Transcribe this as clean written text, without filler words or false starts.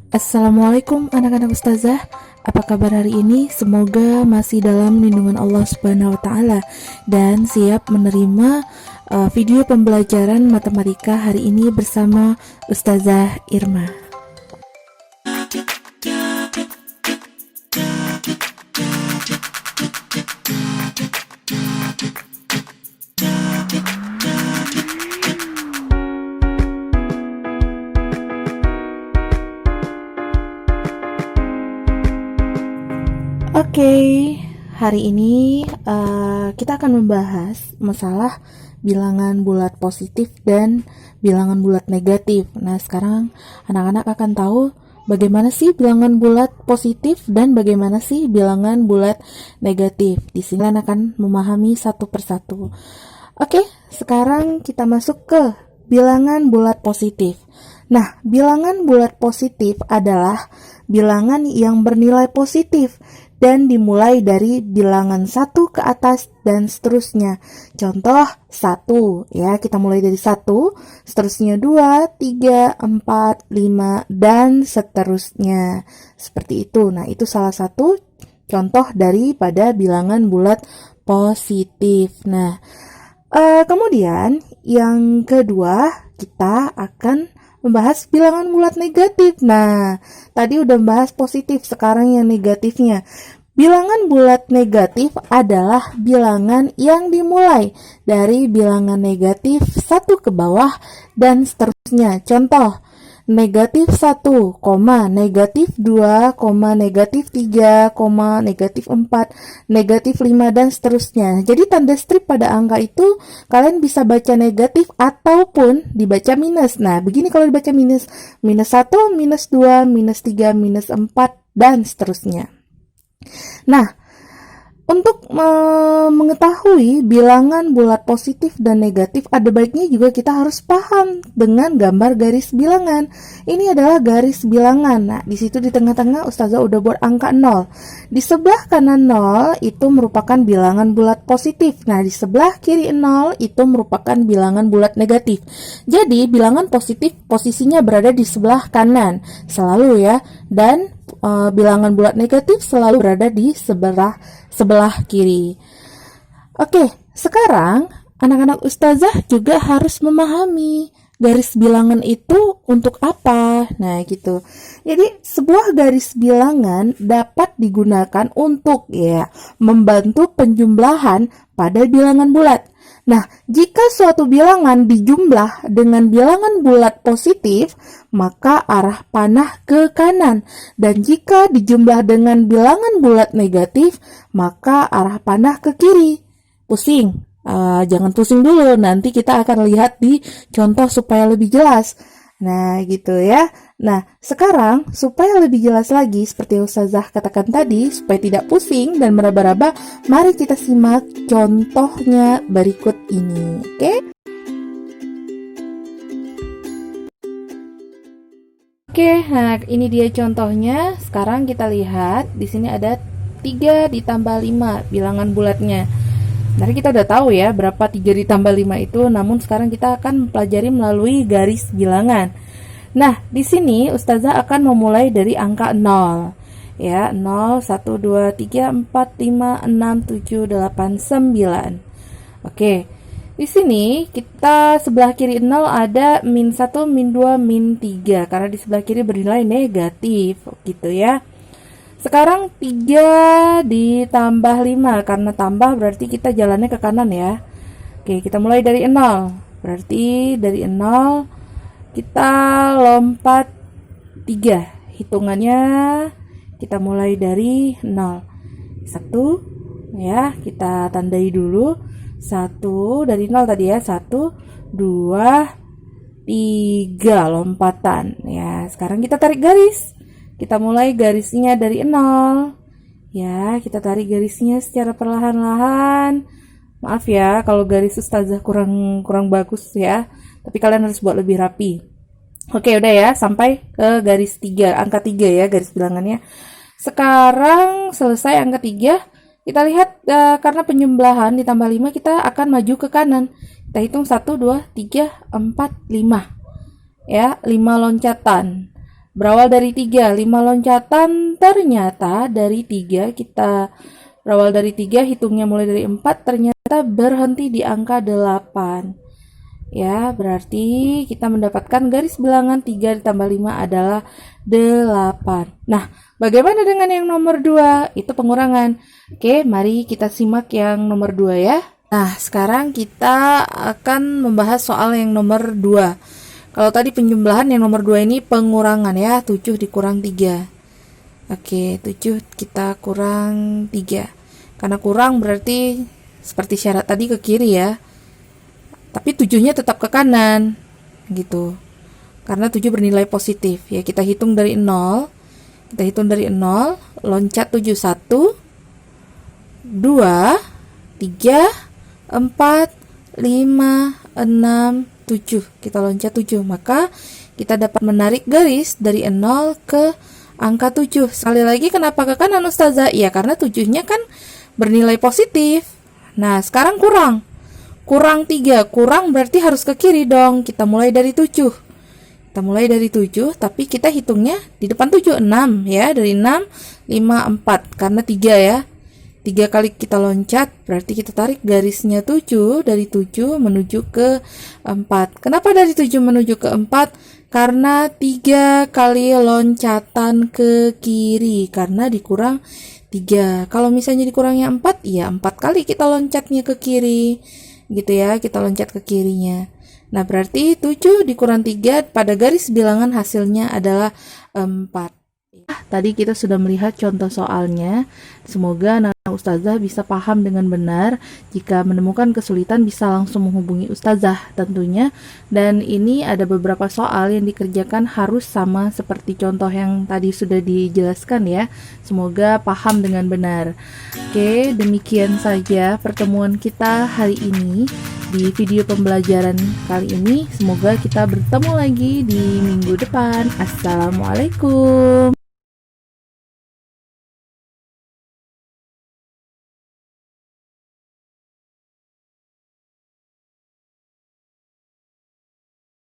Assalamualaikum anak-anak ustazah. Apa kabar hari ini? Semoga masih dalam lindungan Allah Subhanahu wa taala dan siap menerima video pembelajaran matematika hari ini bersama Ustazah Irma. Oke, hari ini kita akan membahas masalah bilangan bulat positif dan bilangan bulat negatif. Nah, sekarang anak-anak akan tahu bagaimana sih bilangan bulat positif dan bagaimana sih bilangan bulat negatif. Di sini akan memahami satu persatu. Oke, sekarang kita masuk ke bilangan bulat positif. Nah, bilangan bulat positif adalah bilangan yang bernilai positif dan dimulai dari bilangan 1 ke atas dan seterusnya. Contoh 1, ya, kita mulai dari 1, seterusnya 2, 3, 4, 5, dan seterusnya. Seperti itu. Nah, itu salah satu contoh daripada bilangan bulat positif. Nah, kemudian yang kedua kita akan membahas bilangan bulat negatif. Nah, tadi udah membahas positif, sekarang yang negatifnya. Bilangan bulat negatif adalah bilangan yang dimulai dari bilangan negatif 1 ke bawah dan seterusnya. Contoh, negatif 1, negatif 2, negatif 3, negatif 4, negatif 5, dan seterusnya. Jadi tanda strip pada angka itu kalian bisa baca negatif ataupun dibaca minus. Nah, begini kalau dibaca minus. Minus 1, minus 2, minus 3, minus 4, dan seterusnya. Nah, untuk mengetahui bilangan bulat positif dan negatif, ada baiknya juga kita harus paham dengan gambar garis bilangan. Ini adalah garis bilangan. Nah, di situ di tengah-tengah Ustazah udah buat angka 0. Di sebelah kanan 0 itu merupakan bilangan bulat positif. Nah, di sebelah kiri 0 itu merupakan bilangan bulat negatif. Jadi, bilangan positif posisinya berada di sebelah kanan selalu ya. Dan bilangan bulat negatif selalu berada di sebelah kiri. Oke, sekarang anak-anak ustazah juga harus memahami garis bilangan itu untuk apa. Nah, gitu. Jadi, sebuah garis bilangan dapat digunakan untuk membantu penjumlahan pada bilangan bulat. Nah, jika suatu bilangan dijumlah dengan bilangan bulat positif, maka arah panah ke kanan. Dan jika dijumlah dengan bilangan bulat negatif, maka arah panah ke kiri. Pusing? Jangan pusing dulu, nanti kita akan lihat di contoh supaya lebih jelas. Nah, gitu ya. Nah, sekarang supaya lebih jelas lagi, seperti Ustazah katakan tadi, supaya tidak pusing dan meraba-raba, mari kita simak contohnya berikut ini. Oke? Oke, nah ini dia contohnya. Sekarang kita lihat, di sini ada 3 ditambah 5 bilangan bulatnya. Tadi kita udah tahu ya berapa 3 ditambah 5 itu, namun sekarang kita akan mempelajari melalui garis bilangan. Nah, di sini Ustazah akan memulai dari angka 0. Ya, 0, 1, 2, 3, 4, 5, 6, 7, 8, 9. Oke, di sini kita sebelah kiri 0 ada min 1, min 2, min 3, karena di sebelah kiri bernilai negatif, gitu ya. Sekarang 3 ditambah 5, karena tambah berarti kita jalannya ke kanan ya. Oke, kita mulai dari 0. Berarti dari 0 kita lompat 3. Hitungannya kita mulai dari 0. 1 ya, kita tandai dulu. 1 dari 0 tadi ya. 1, 2, 3 lompatan. Ya, sekarang kita tarik garis. Kita mulai garisnya dari 0. Ya, kita tarik garisnya secara perlahan-lahan. Maaf ya kalau garis Ustazah kurang bagus ya. Tapi kalian harus buat lebih rapi. Oke, udah ya, sampai ke garis 3, angka 3 ya garis bilangannya. Sekarang selesai angka 3. Kita lihat karena penjumlahan ditambah 5, kita akan maju ke kanan. Kita hitung 1, 2, 3, 4, 5. Ya, 5 loncatan. berawal dari 3. 5 loncatan ternyata dari 3. Kita berawal dari 3, hitungnya mulai dari 4, ternyata berhenti di angka 8. Ya, berarti kita mendapatkan garis bilangan 3 ditambah 5 adalah 8. Nah, bagaimana dengan yang nomor 2? Itu pengurangan. Oke, mari kita simak yang nomor 2 ya. Nah, sekarang kita akan membahas soal yang nomor 2. Kalau tadi penjumlahan, yang nomor 2 ini pengurangan ya, 7 dikurang 3. Oke, 7 kita kurang 3. Karena kurang berarti seperti syarat tadi ke kiri ya. Tapi 7-nya tetap ke kanan gitu. Karena 7 bernilai positif. Ya, kita hitung dari 0. Kita hitung dari 0, loncat 7, 1, 2, 3, 4, 5, 6, 7. Kita loncat 7. Maka kita dapat menarik garis dari 0 ke angka 7. Sekali lagi, kenapa ke kanan Ustazah? Ya, karena 7-nya kan bernilai positif. Nah, sekarang kurang 3. Kurang berarti harus ke kiri dong. Kita mulai dari 7. Kita mulai dari 7, tapi kita hitungnya di depan 7, 6 ya. Dari 6, 5, 4. Karena 3 ya. 3 kali kita loncat, berarti kita tarik garisnya 7. Dari 7 menuju ke 4. Kenapa dari 7 menuju ke 4? Karena 3 kali loncatan ke kiri. Karena dikurang 3. Kalau misalnya dikurangnya 4, ya 4 kali kita loncatnya ke kiri. Gitu ya, kita loncat ke kirinya. Nah, berarti 7 dikurang 3 pada garis bilangan hasilnya adalah 4. Tadi kita sudah melihat contoh soalnya. Semoga anak Ustazah bisa paham dengan benar. Jika menemukan kesulitan bisa langsung menghubungi Ustazah tentunya. Dan ini ada beberapa soal yang dikerjakan harus sama seperti contoh yang tadi sudah dijelaskan ya. Semoga paham dengan benar. Oke, demikian saja pertemuan kita hari ini di video pembelajaran kali ini. Semoga kita bertemu lagi di minggu depan. Assalamualaikum.